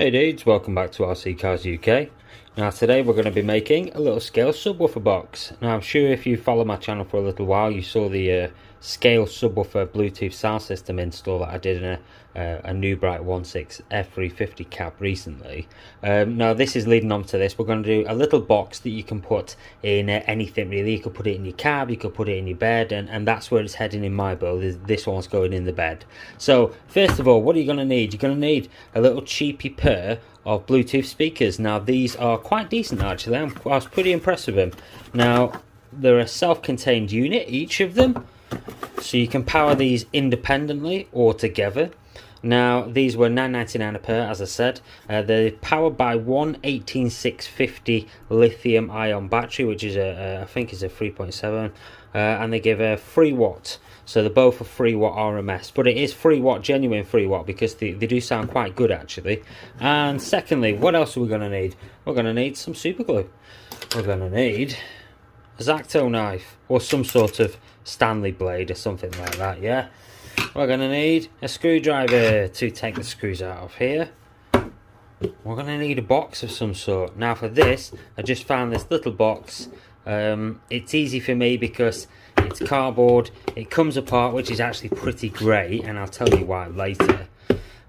Hey dudes, welcome back to RC Cars UK. Now today we're going to be making a little scale subwoofer box. Now I'm sure if you follow my channel for a little while you saw the scale subwoofer Bluetooth sound system install that I did in a New Bright 1.6 F350 cab recently. Now this is leading on to this. We're going to do a little box that you can put in anything really. You could put it in your cab, you could put it in your bed, and that's where it's heading in my build. This one's going in the bed. So first of all, what are you going to need? You're going to need a little cheapy pair of Bluetooth speakers. Now these are quite decent actually. I was pretty impressed with them. Now they're a self-contained unit, each of them, so you can power these independently or together. Now these were $9.99 a pair, as I said. They're powered by one 18650 lithium ion battery, which is I think is a 3.7, and they give a 3 watt. So they're both a 3 watt RMS, but it is 3 watt, genuine 3 watt, because they do sound quite good actually. And secondly, what else are we going to need? We're going to need some super glue. We're going to need a X-Acto knife or some sort of Stanley blade or something like that, yeah. We're going to need a screwdriver to take the screws out of here. We're going to need a box of some sort. Now for this, I just found this little box. It's easy for me because it's cardboard, it comes apart, which is actually pretty great, and I'll tell you why later.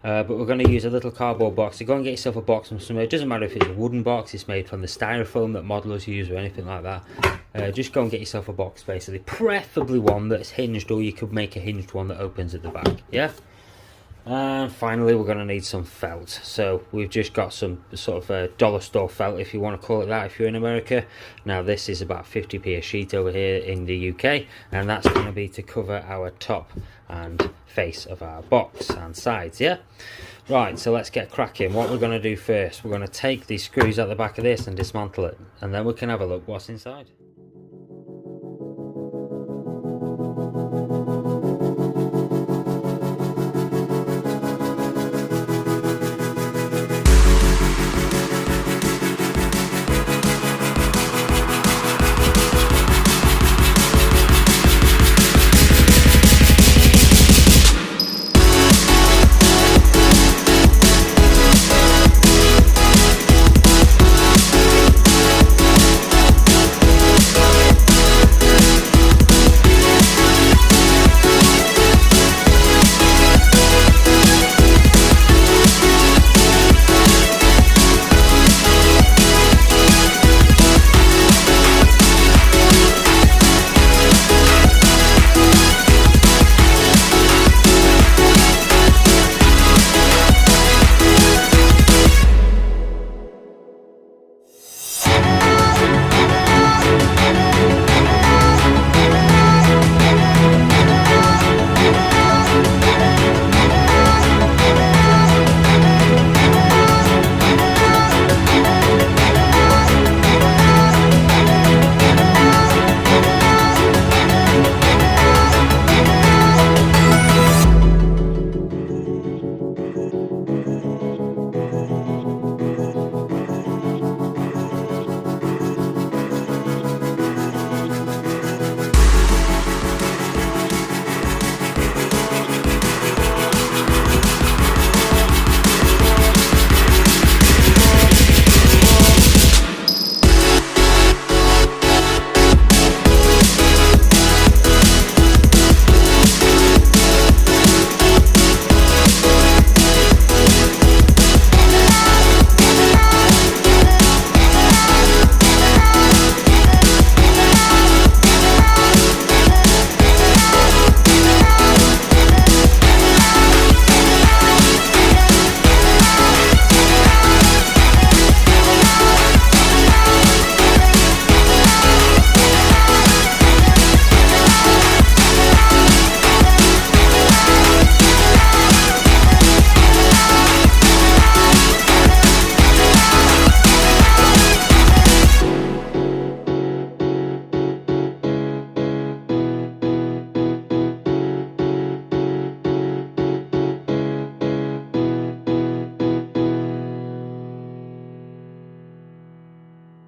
But we're going to use a little cardboard box. So go and get yourself a box from somewhere. It doesn't matter if it's a wooden box, it's made from the styrofoam that modelers use or anything like that. Just go and get yourself a box basically, preferably one that's hinged, or you could make a hinged one that opens at the back, yeah. And finally we're going to need some felt. So we've just got some sort of dollar store felt, if you want to call it that if you're in America. Now this is about 50p a sheet over here in the UK, and that's going to be to cover our top and face of our box and sides, yeah. Right, so let's get cracking. What we're going to do first, we're going to take these screws out the back of this and dismantle it, and then we can have a look what's inside.